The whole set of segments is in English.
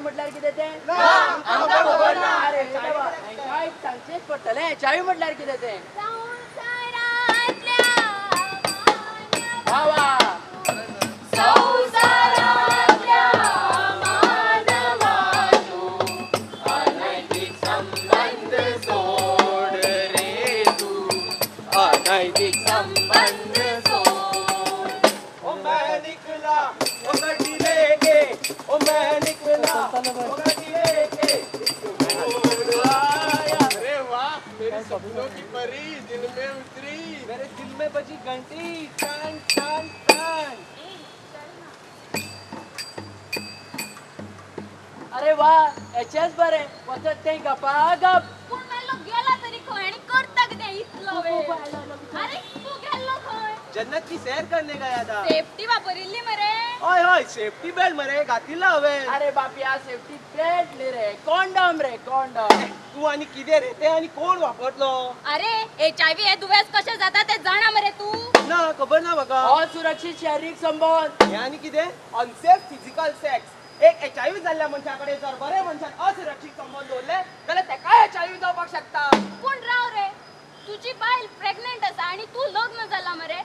म्हटल्यार कितें तें आमकां खबर ना अरे देवा काय सांगचेच पडटलें एचआयव्ही म्हटल्यार कितें तें वा वा अनैतिक संबंध सोड ओ मैं निकला ओ गड्डी लेके ओ मैं निकला ओ गड्डी लेके अरे वाह मेरी सपनों की परी दिल में उतरी मेरे दिल में बजी घंटी टन टन टन अरे वा एचएस बरें वचत तें गपा गप पूण मेलो गेला तरी खंय आणि करता कितें इतलो वेळ अरे तू गेल्लो खंय जन्नत की सैर करने गया था सेफ्टी वापरिल्ली मरे ओय होय सेफ्टी बेल्ट मरे घातिल्ला हांवें अरे बापया सेफ्टी बेल्ट न्ही रे कॉन्डम रे कॉन्डम तू आनी कितें रे ते आनी कोण वापरलो अरे एचआयव्ही हे दुयेंस कशें जाता ते जाणा मरे तू ना खबर ना म्हाका असुरक्षित शारीरिक संबंध हे आनी कितें अनसेफ फिजिकल सेक्स एक एचआयव्ही जाल्ल्या मनशा कडेन जर बरे मनशान असुरक्षीत संबंध दवरले जाल्यार तेका एचआयव्ही जावपाक शकता पूण राव रे तुजी बायल प्रेग्नंट आसा आणि तू लग्न जाला मरे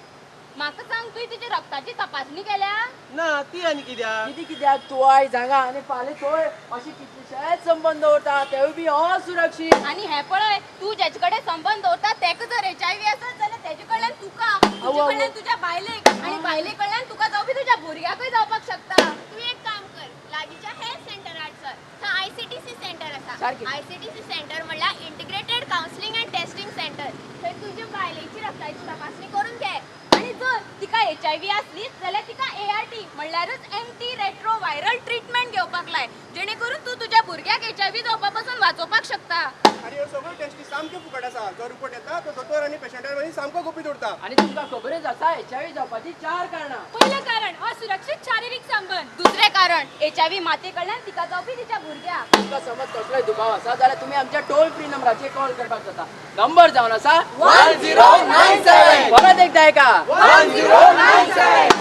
म्हाका सांग तुवें तिची रक्ताची तपासणी केल्या ना ती आनी कित्याक कितें कित्याक तूं आयज हांगा आनी फाल्यां थंय अशी कितलेशेच संबंध दवरता तेवूय बी असुरक्षीत आणि हे पळय तू जेचे कडेन संबंध दवरता तेका जर एचआयव्ही आसत जाल्यार तेजे कडल्यान तुका तुजे कडल्यान तुज्या बायलेक आणि बायले कडल्यान तुका जावपी तुज्या भुरग्याकय जावपाक शकता तू एक काम कर लागींच्या हेल्थ सेंटरार चल थंय आयसीटीसी सेंटर आसा सारकें. आयसीटीसी सेंटर म्हणल्यार integrated counselling and testing centre थंय तुज्या बायलेची रक्ताची तपासणी करून घे आणि जर तिका एचआयव्ही असली जाल्यार तिका एआरटी म्हणल्यारच एंटी रेट्रो व्हायरल ट्रीटमेंट घेवपाक लाय जेणे करून तू तुज्या भुरग्याक एचआयव्ही जावपा पासून वाचोवपाक शकता आणि ह्यो सगळ्यो टेस्टी सामक्यो फुकट आसा जो रिपोर्ट येता तो दोतोर आनी पेशंटार मदीं सामको गुपीत उरता आनी तुमकां खबरच आसा एचआयव्ही जावपाची 4 कारणां पहिलं कारण असुरक्षित शारीरिक संबंध दुसरे कारण एचआयव्ही माते कडल्यान तिका जावपी तिच्या भुरग्याक तुमकां समज कसलोय दुबाव आसा जाल्यार तुमी आमच्या टोल फ्री नंबराचेर कॉल करपाक जाता नंबर जावन आसा 1097 परत एकदा ऐका 1097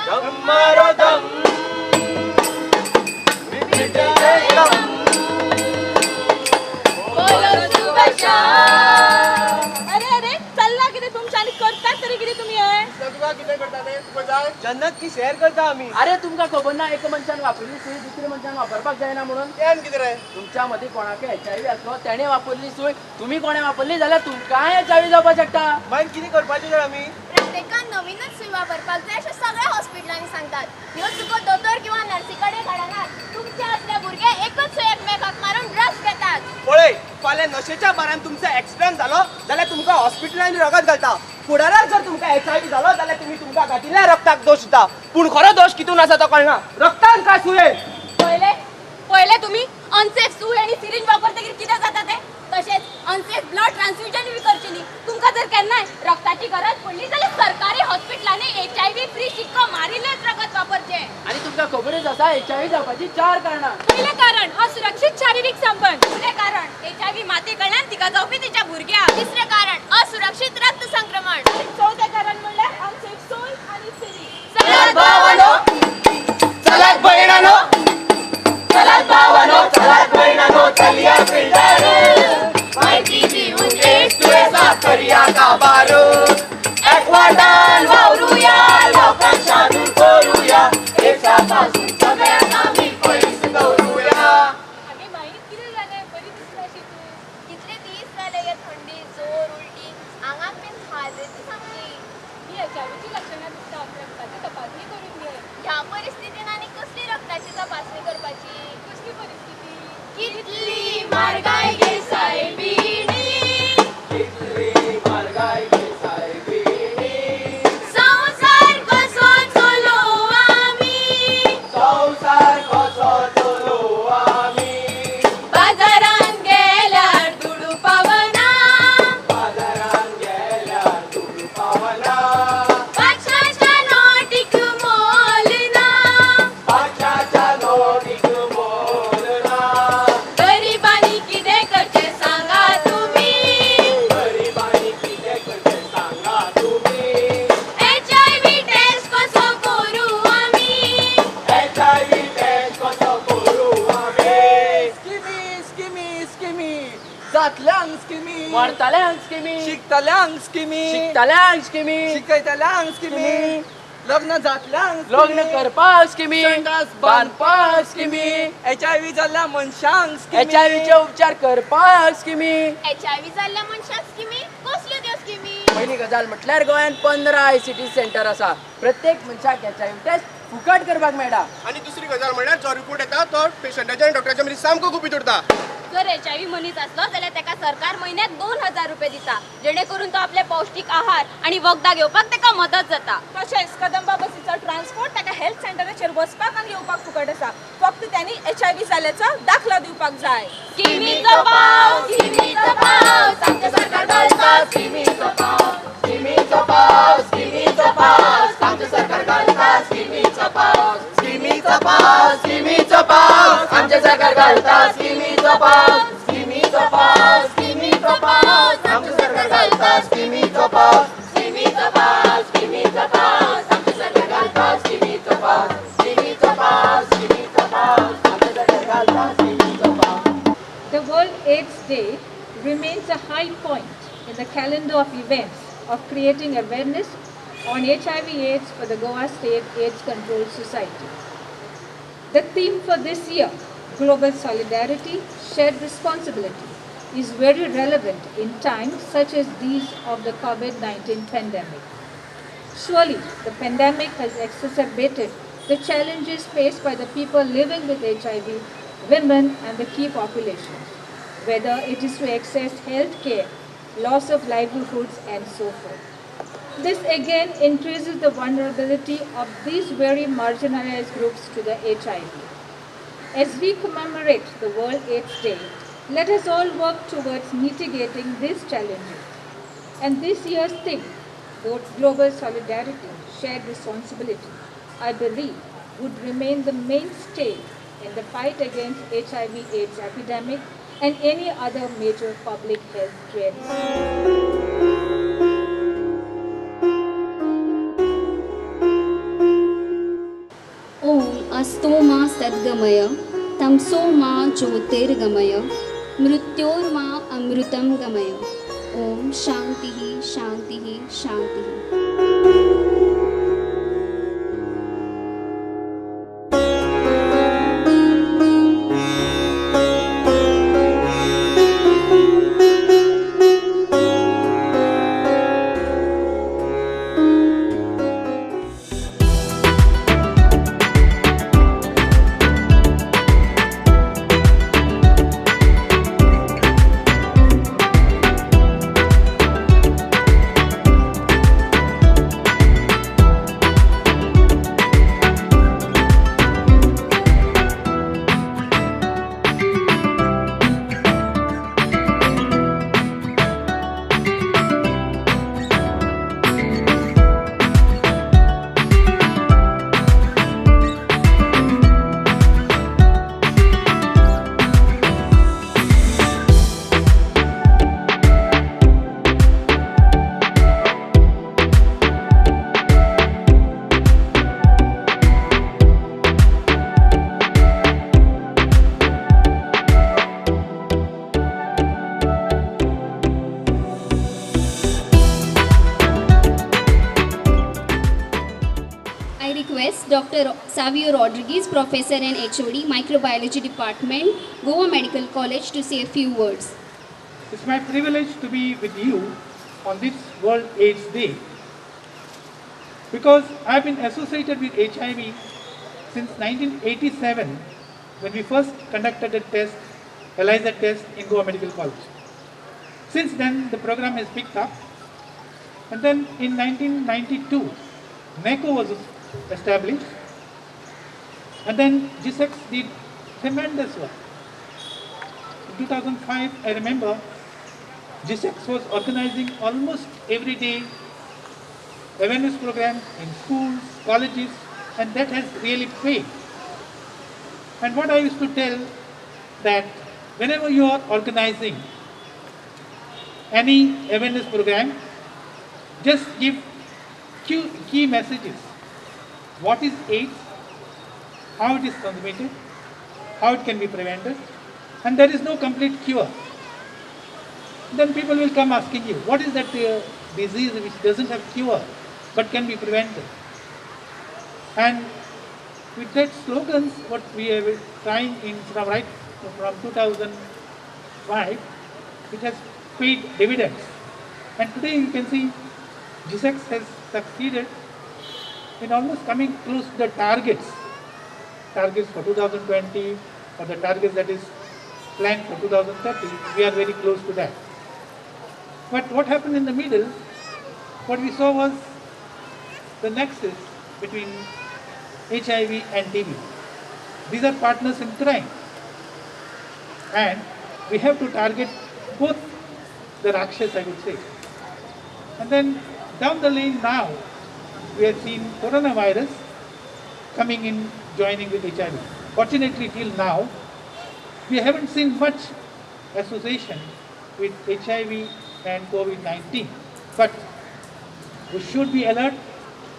दम मारो दम अरे अरे चल्ला किती तुमच्या आणि करतात तरी किती तुम्ही आहे तुका कितें करता ते तुका जाय जन्नत की सैर करता आमी अरे तुमकां खबर ना एक मनशान वापरली सूय दुसऱ्या मनशान वापरपाक जायना म्हणून ते आनी कितें रे तुमच्या मध्ये कोणाक एचआयव्ही असलो तेणे वापरली सूय तुम्ही कोणे वापरली जाल्यार तुमकांय एचआयव्ही जावपाक शकता मागीर कितें करपाचें तर आमी प्रत्येकान नवीनच सुई वापरपाक जाय अशें सगळ्या हॉस्पिटलांनी सांगतात ह्यो चुको दोतोर किंवा नर्सी कडेन घडनात तुमचे असले भुरगे एकच सुय एकमेकाक मारून ड्रग्स घेतात पळय फाल्यां नशेच्या बारान तुमचो एक्सिडेंट जालो जाल्यार तुमकां हॉस्पिटलांनी रगत घालता फुडाराक जर तुमकां एचआयव्ही जालो जाल्यार तुमी तुमकां घातिल्ल्या रक्ताक दोश दिता पूण खरो दोश कितून आसा तो कळना रक्तान काय सुये पहिले तुम्ही अनसेफ सुई आणि सिरिंज वापरतकीर कितें जाता ते तशेंच अनसेफ ब्लड ट्रान्सफ्युजन बी करची न्ही तुमकां जर केन्नाय रक्ताची गरज पडली जाल्यार सरकारी हॉस्पिटलांनी एचआयव्ही फ्री शिक्को मारिल्लेच रगत वापरचे आणि तुमकां खबरच आसा एचआयव्ही जावपाची 4 कारणां पहिले कारण असुरक्षित शारीरिक संबंध दुसरे कारण एचआयव्ही माते कडल्यान तिका जावपी तिच्या भुरग्याक तिसरे कारण असुरक्षित रक्त संक्रमण आणि चौथे कारण म्हणल्यार अनसेफ सुई आणि सिरिंज चलात भावानो चलात बहिणानो चलात भावानो चलात बहिणानो चलिया फिल्डर माहिती देऊन एक तुळेचा करूया काबार एकवटान वावरूया लोकांक शादूर करूया एकापासून सगळ्यांना आमी पयस दवरूया आगे मागीर कितें जालें बरी दिसनाशी तूं कितले दीस जाले हे थंडी जोर उलटी आंगाक बीन खाज येता सामकी ही एचआयव्हीची लक्षणां दिसता रक्ताची तपासणी करून घे ह्या परिस्थितीन आनी कसली रक्ताची तपासणी करपाची कसली परिस्थिती कितली मारगाय गे सायबीणी कितली मारगाय गे सायबीणी संसार कसो चलोव आमी संसार कसो चलोव आमी बाजारान गेल्यार दुडू पावना बाजारान गेल्यार दूड पावना पांचशाच्या नोटीक मोल ना पांचशाच्या नोटीक मोल ना गरिबांनी कितें जातल्यांक स्किमी मरतल्यांक स्किमी शिकतल्यांक स्किमी शिकतल्यांक स्किमी शिकयतल्यांक स्किमी लग्न जातल्यांक लग्न करपाक स्किमी संडास बांदपाक स्किमी HIV जाल्ल्या मनशांक HIV चे उपचार करपाक स्किमी HIV जाल्ल्या मनशाक स्किमी कसल्यो त्यो स्किमी पहिली गजाल म्हटल्यार गोंयांत 15 ICT सेंटर आसा प्रत्येक मनशाक HIV टेस्ट फुकट करपाक मेळटा आणि दुसरी गजाल म्हणल्यार जो रिपोर्ट येता तो पेशंटाच्या आणि डॉक्टराच्या मदीं सामको गुपीत उरता. जर HIV मनीस असलो जाल्यार ताका सरकार म्हयन्याक 2000 रुपये दिता जेणे करून तो आपले पौष्टिक आहार आणि वखदां घेवपाक ताका मदत जाता. तशेंच कदंबा बसीचो ट्रान्सपोर्ट ताका हेल्थ सेंटराचेर वचपाक आनी येवपाक फुकट आसा. फक्त त्यांनी HIV जाल्ल्याचो दाखलो दिवपाक जाय. स्किमीचो पाव स्किमीचो पाव आमचें सरकार घालता स्किमीचो पाव स्किमीचो पाव स्किमीचो पाव आमचो सरकार घालता स्किमीचो पाव स्किमीचो पाव स्किमीचो पाव आमचो सरकार घालता स्किमीचो पाव स्किमीचो पाव स्किमीचो पाव आमचो सरकार घालता स्किमीचो पाव स्किमीचो पाव स्किमीचो पाव आमचो सरकार घालता स्किमीचो पाव स्किमीचो पाव स्किमीचो पाव आमचो सरकार घालता स्किमीचो पाव. The World AIDS Day remains a high point in the calendar of events of creating awareness on HIV/AIDS for the Goa State AIDS Control Society. The theme for this year, Global Solidarity, Shared Responsibility, is very relevant in times such as these of the COVID-19 pandemic. Surely, the pandemic has exacerbated the challenges faced by the people living with HIV, women and the key populations, whether it is to access health care, loss of livelihoods and so forth. This again increases the vulnerability of these very marginalized groups to the HIV. As we commemorate the World AIDS Day, let us all work towards mitigating these challenges. And this year's theme, Global Solidarity, Shared Responsibility, I believe would remain the mainstay in the fight against HIV/AIDS epidemic and any other major public health threats. ओम अस्तो मा सद्गमय तमसो मा ज्योतिर्गमय मृत्योर्मा अमृतं गमय. ओम शांति शांति शांति. Dr. Savio Rodriguez, Professor and HOD, Microbiology Department, Goa Medical College, to say a few words. It's my privilege to be with you on this World AIDS Day because I've been associated with HIV since 1987 when we first conducted a test, ELISA test in Goa Medical College. Since then, the program has picked up, and then in 1992, NACO was established, and then GSEX did tremendous work. In 2005, I remember GSEX was organizing almost every day awareness programs in schools, colleges, and that has really paid. And what I used to tell that whenever you are organizing any awareness program, just give key messages. What is AIDS? How it is transmitted? How it can be prevented? And there is no complete cure. then people will come asking you, what is that disease which doesn't have cure but can be prevented? And with that slogans, what we are trying in from 2005, it has paid dividends. And today you can see GSEX has succeeded in almost coming close to the targets for 2020 or the targets that is planned for 2030. We are very close to that. But what happened in the middle, what we saw was the nexus between HIV and TB. These are partners in crime. And we have to target both the Rakshas, I would say. And then down the lane now, we have seen coronavirus coming in, joining with HIV. Fortunately, till now, we haven't seen much association with HIV and COVID-19. But we should be alert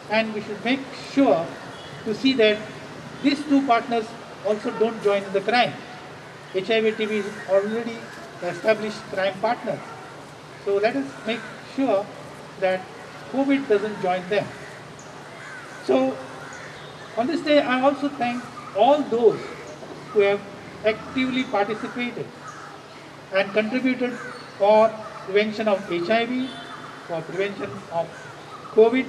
and we should make sure to see that these two partners also don't join the crime. HIV TB is already established crime partners. So let us make sure that COVID doesn't join them. So on this day, I also thank all those who have actively participated and contributed for prevention of HIV, for prevention of COVID,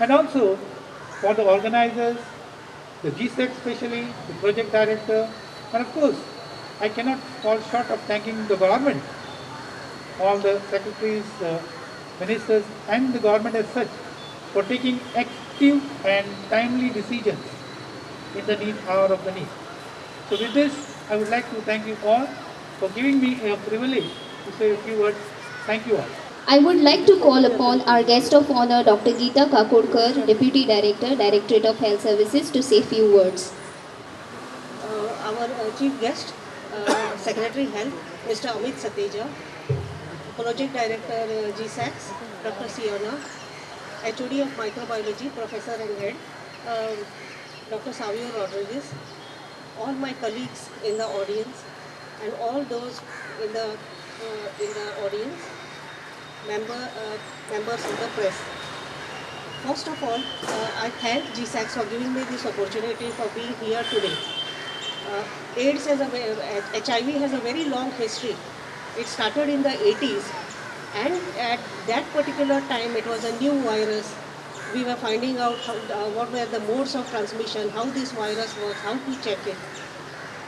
and also for the organizers, the GSEC especially, the project director, and of course, I cannot fall short of thanking the government, all the secretaries, ministers, and the government as such for taking active and timely decisions in the hour of the need. So with this, I would like to thank you all for giving me a privilege to say a few words. Thank you all. I would like to call upon our guest of honor, Dr. Geeta Kakodkar, Deputy Director, Directorate of Health Services, to say a few words. Our Chief Guest, Secretary Health, Mr. Amit Sateja, Project Director GSACS, Dr. Siona, HOD of Microbiology, Professor and Head, Dr. Savio Rodriguez, all my colleagues in the audience, and all those in the audience, members of the press. First of all, I thank GSACS for giving me this opportunity for being here today. HIV has a very long history. It started in the 80s, and at that particular time it was a new virus. We were finding out what were the modes of transmission, how this virus was, how to check it.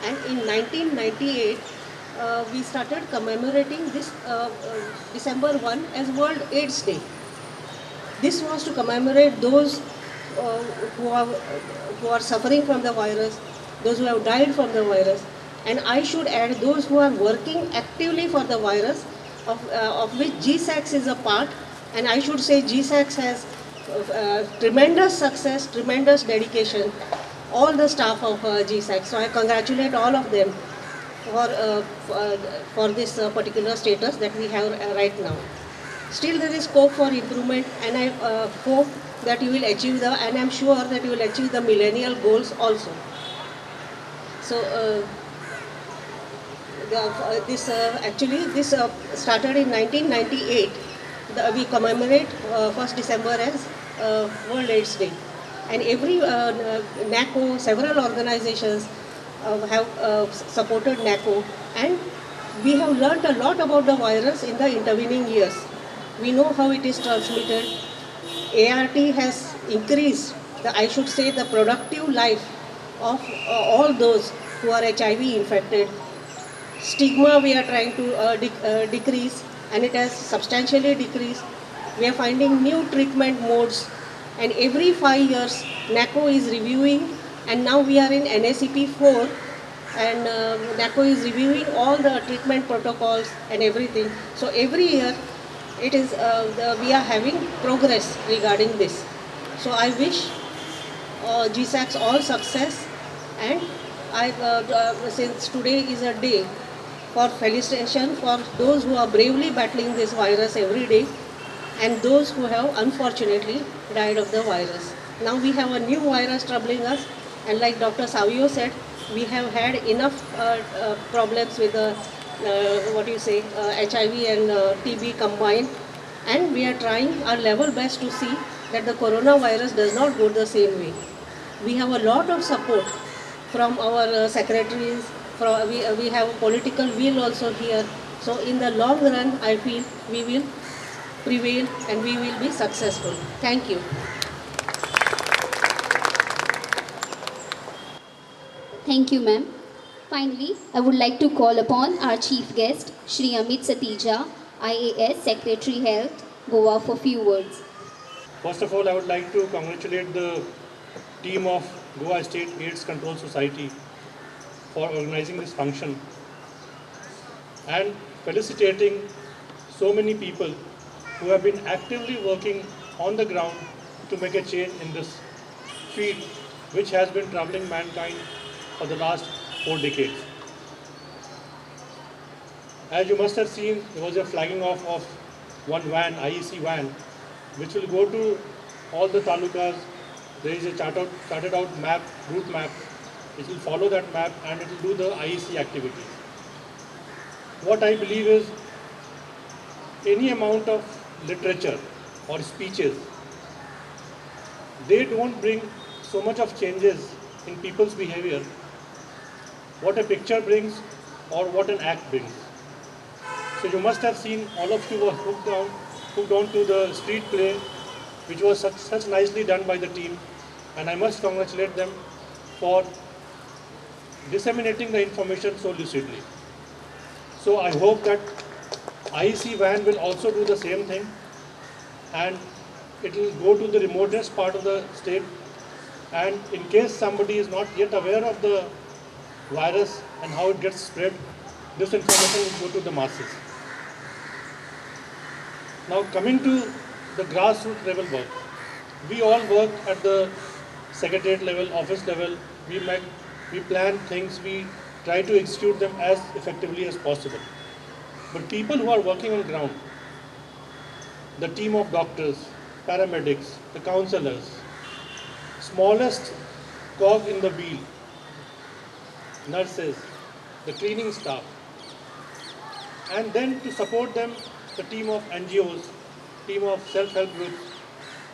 And in 1998, we started commemorating this December 1 as World AIDS Day. This was to commemorate those who are suffering from the virus, those who have died from the virus, and I should add those who are working actively for the virus, of which GSACS is a part, and I should say GSACS has tremendous success, tremendous dedication, all the staff of GSACS. So I congratulate all of them for this particular status that we have right now. Still there is scope for improvement, and I hope that you will achieve and I'm sure that you will achieve the millennial goals also. So this started in 1998. We commemorate 1st December as World AIDS Day. And every NACO, several organizations have supported NACO, and we have learned a lot about the virus in the intervening years. We know how it is transmitted. ART has increased, the productive life of all those who are HIV infected. Stigma we are trying to decrease, and it has substantially decreased. We are finding new treatment modes, and every 5 years NACO is reviewing, and now we are in NACP 4, and NACO is reviewing all the treatment protocols and everything. So every year it is we are having progress regarding this. So I wish GSACS all success, and since today is a day for felicitation for those who are bravely battling this virus every day, and those who have unfortunately died of the virus. Now we have a new virus troubling us, and like Dr. Savio said, we have had enough problems with the what do you say, HIV and TB combined. And we are trying our level best to see that the coronavirus does not go the same way. We have a lot of support from our secretaries, we have a political will also here. So in the long run, I feel we will prevail and we will be successful. Thank you. Thank you, ma'am. Finally, I would like to call upon our chief guest, Shri Amit Satija, IAS Secretary Health, Goa, for few words. First of all, I would like to congratulate the team of Goa State AIDS Control Society for organizing this function and felicitating so many people who have been actively working on the ground to make a change in this field which has been troubling mankind for the last 4 decades. As you must have seen, there was a flagging off of one van, IEC van, which will go to all the talukas. There is a charted out map, route map, which will follow that map and it will do the IEC activities. What I believe is any amount of literature or speeches, they don't bring so much of changes in people's behavior. What a picture brings or what an act brings. So you must have seen, all of you were hooked on to the street play, which was such nicely done by the team, and I must congratulate them for disseminating the information so lucidly. So I hope that IEC van will also do the same thing, and it will go to the remotest part of the state, and in case somebody is not yet aware of the virus and how it gets spread, this information will go to the masses. Now coming to the grassroots level work, we all work at the secretariat level, office level. We plan things, we try to execute them as effectively as possible. But people who are working on ground, the team of doctors, paramedics, the counselors, smallest cog in the wheel, nurses, the cleaning staff, and then to support them, the team of NGOs, team of self-help groups,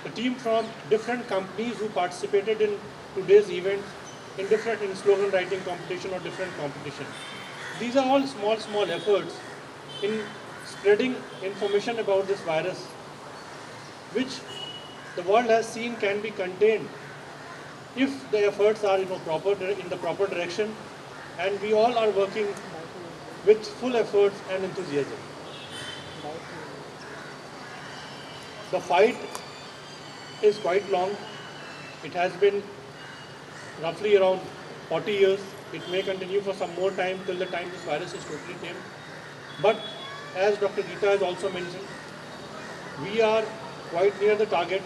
the team from different companies who participated in today's event in slogan writing competition or different competition. These are all small efforts in spreading information about this virus, which the world has seen can be contained if the efforts are in the proper direction, and we all are working with full efforts and enthusiasm. The fight is quite long. It has been roughly around 40 years. It may continue for some more time till the time this virus is totally tamed. But as Dr. Geeta has also mentioned, we are quite near the target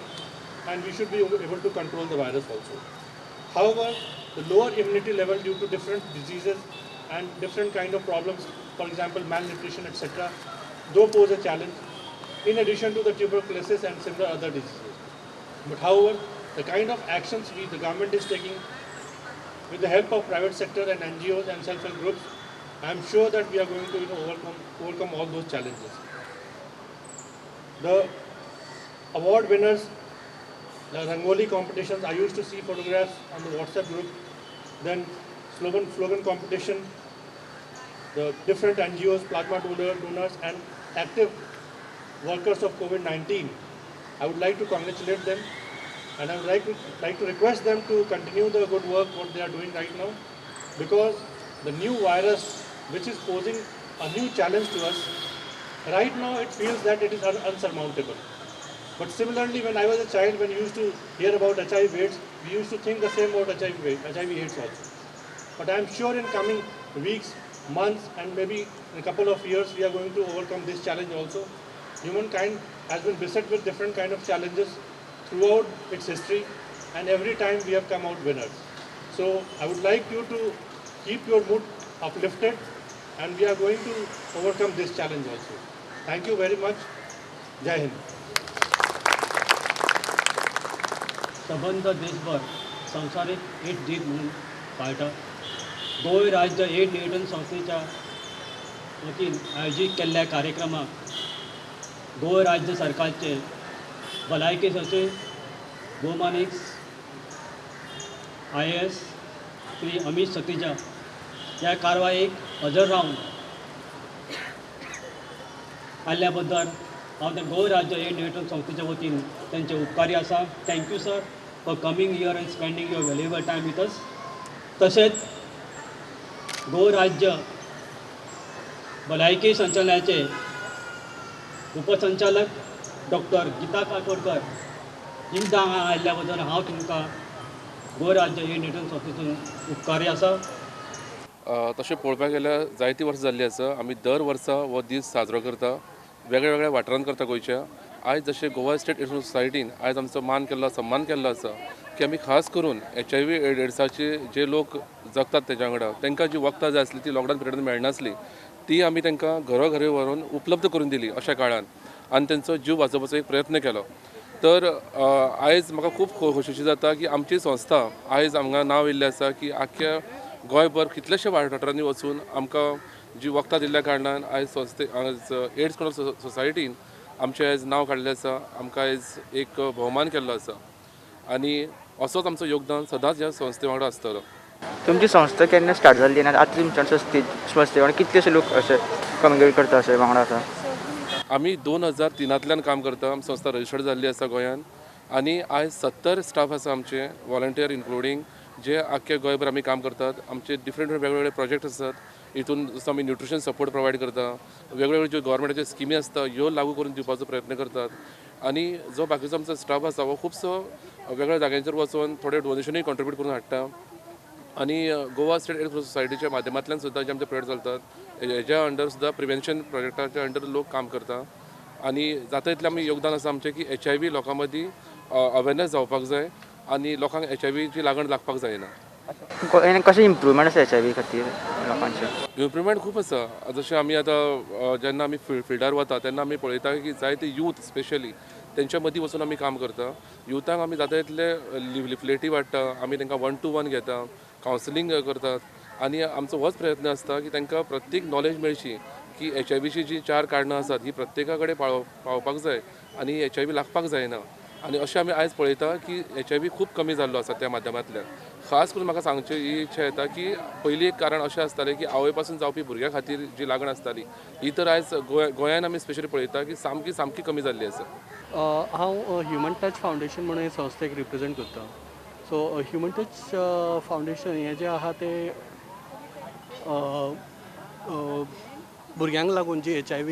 and we should be able to control the virus also. However, the lower immunity level due to different diseases and different kind of problems, for example malnutrition, etc., though pose a challenge, in addition to the tuberculosis and similar other diseases. But however, the kind of actions the government is taking with the help of private sector and NGOs and self-help groups, I am sure that we are going to overcome all those challenges. The award winners, the Rangoli competitions, I used to see photographs on the WhatsApp group, then slogan competition, the different NGOs, plasma donors and active workers of COVID-19. I would like to congratulate them, and I would like to request them to continue the good work what they are doing right now, because the new virus which is posing a new challenge to us, right now it feels that it is unsurmountable. But similarly, when I was a child, when we used to hear about HIV/AIDS, we used to think the same about HIV/AIDS also. But I am sure in coming weeks, months, and maybe in a couple of years, we are going to overcome this challenge also. Humankind has been beset with different kind of challenges throughout its history, and every time we have come out winners. So I would like you to keep your mood uplifted, and we are going to overcome this challenge also. Thank you very much. Jai Hind. संबंध देशभर संवसारीक ads दीस म्हणून पाळटात. गोंय राज्य ads नियंत्रण संस्थेच्या वतीन आयोजीत केल्ल्या कार्यक्रमाक गोवा राज्य सरकारचे भलायकी सचिव भौमानिक्स IAS श्री अमित सतीजा ह्या कारवायेक हजर रावन आल्ल्या बद्दल हांव त्या गोवा राज्य एड नेटवर्क संस्थेच्या वतीन त्यांचे उपकारी आसा. Thank you sir for coming here and spending your valuable time with us. तसेच गोवा राज्य भलायकी संचालनालयाचे उपसंचालक डॉक्टर गीता काकोडकर हिंदा हांगा आयिल्ल्या बद्दल हांव तुमकां गोवा राज्य एड नेटवर्क संस्थेतून उपकारी आसा. तशें पळोवपाक गेल्यार जायतीं वर्सां जाल्लीं आसा. आमी दर वर्सा हो दीस साजरो करता, वेगळ्या वेगळ्या वाठारांत करता गोंयच्या. आयज जशें गोवा स्टेट एड्स सोसायटीन आयज आमचो मान केल्लो सन्मान केल्लो आसा की आमी खास करून HIV एड्साचे जे लोक जगतात तेच्या वांगडा तांकां जी वखदां जाय आसली ती लॉकडावन पिरियडांत मेळनासली ती आमी तांकां घरोघरी व्हरून उपलब्ध करून दिली अशा काळान आनी तांचो जीव वाचोवपाचो एक प्रयत्न केलो. तर आयज म्हाका खूब खोशेची जाता की आमची संस्था आयज आमकां नांव येयल्लें आसा की आख्या गोंयभर कितलेशे वाठारांनी वचून आमकां जी वखदां दिल्ल्या कारणान आयज आयज एड्स कंट्रोल सोसायटीन आमचें आयज नांव काडलें आसा. आमकां आयज एक भोवमान केल्लो आसा आनी असोच आमचो योगदान सदांच ह्या संस्थे वांगडा आसतलो. तुमची संस्था केन्ना स्टार्ट जाल्ली आनी आतां तुमच्या संस्थे वांगडा कितलेशे लोक अशे कम्युनिकेट करता अशे वांगडा आसा? आमी 2003तल्यान काम करता. आमची संस्था रजिस्टर्ड जाल्ली आसा गोंयान आनी आयज 70 स्टाफ आसा आमचे वॉलंटियर इन्क्लुडींग जे आख्या गोंयभर आमी काम करतात. आमचे डिफरंट वेगवेगळे प्रोजेक्ट आसात. हितून जसो आमी न्यूट्रिशन सपोर्ट प्रोवायड करता, वेगवेगळ्यो ज्यो गव्हर्मेंटाच्यो स्किमी आसता ह्यो लागू करून दिवपाचो प्रयत्न करतात. आनी जो बाकीचो आमचो स्टाफ आसा हो खुबसो वेगवेगळ्या जाग्यांचेर वचून थोडे डोनेशनूय कॉन्ट्रिब्यूट करून हाडटा. आनी गोवा स्टेट एड सोसायटीच्या माध्यमांतल्यान सुद्दां जे आमचे प्रोजेक्ट चलतात हेज्या अंडर सुद्दां प्रिवेंशन प्रोजेक्टाच्या अंडर लोक काम करता. आनी जाता तितलें आमी योगदान आसा आमचें की HIV लोकां मदीं अवेरनेस जावपाक जाय आनी लोकांक HIV ची लागण लागपाक जायना. कशें इम्प्रुवमेंट आसा HIV खातीर लोकांचें? इम्प्रुवमेंट खूब आसा. जशें आमी आतां जेन्ना आमी फिल्डार वता तेन्ना आमी पळयता की जायते यूथ स्पेशली तेंच्या मदीं वचून आमी काम करता. युथांक आमी जाता तितले लिफलेटी वाडटा, आमी तांकां 1-to-1 घेता, कावन्सिलींग करतात आनी आमचो होच प्रयत्न आसता की तांकां प्रत्येक नॉलेज मेळची की HIVची जी 4 कारणां आसात ही प्रत्येका कडेन पावपाक जाय आनी HIV लागपाक जायना. आनी अशें आमी आयज पळयता की HIV खूब कमी जाल्लो आसा त्या माध्यमांतल्यान. खास करून म्हाका सांगची ही इच्छा येता की पयलीं एक कारण अशें आसतालें की आवय पासून जावपी भुरग्यां खातीर जी लागण आसताली ही तर आयज गोंयान आमी स्पेशली पळयता की सामकी कमी जाल्ली आसा. हांव ह्युमन टच फावंडेशन म्हणून हे संस्थेक रिप्रेझेंट करता. सो ह्युमन टच फावंडेशन हें जें आहा तें भुरग्यांक लागून जी HIV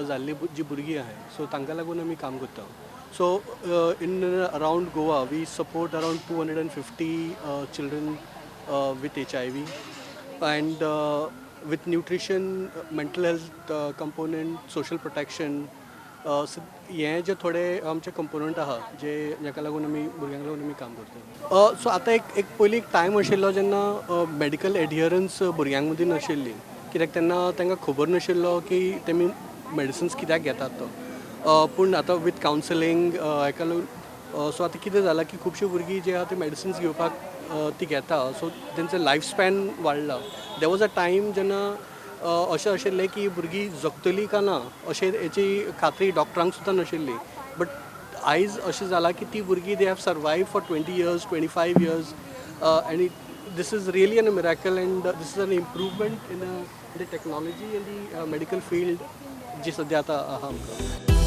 जाल्ली जी भुरगीं आहाय सो तांकां लागून आमी काम करता. So in around Goa, we support around 250 children with HIV, and with nutrition, mental health component, social protection. हे जे थोडे आमचे कंपोनंट आहा जे जाका लागून आमी भुरग्यांक लागून आमी काम करता. सो आतां एक पयलीं एक टायम आशिल्लो जेन्ना मेडिकल एडियरन्स भुरग्यांक मदीं नाशिल्ली, कित्याक तेन्ना तांकां खबर नाशिल्लो की तेमी मेडिसिन्स कित्याक घेतात तो. पूण आतां विथ कावन्सिलींग हेका लागून सो आतां कितें जालां की खुबशीं भुरगीं जी आहा ती मेडिसिन्स घेवपाक ती घेता. सो तेंचो लायफ स्पॅन वाडला. देर वॉज अ टायम जेन्ना अशें आशिल्लें की भुरगीं जगतलीं काय ना अशें हेची खात्री डॉक्टरांक सुद्दां नाशिल्ली. बट आयज अशें जालां की ती भुरगीं they have survive for 20 years, 25 years, आनी this is really a miracle, and this is an improvement in the technology and the medical field जी सद्या आतां आहा आमकां.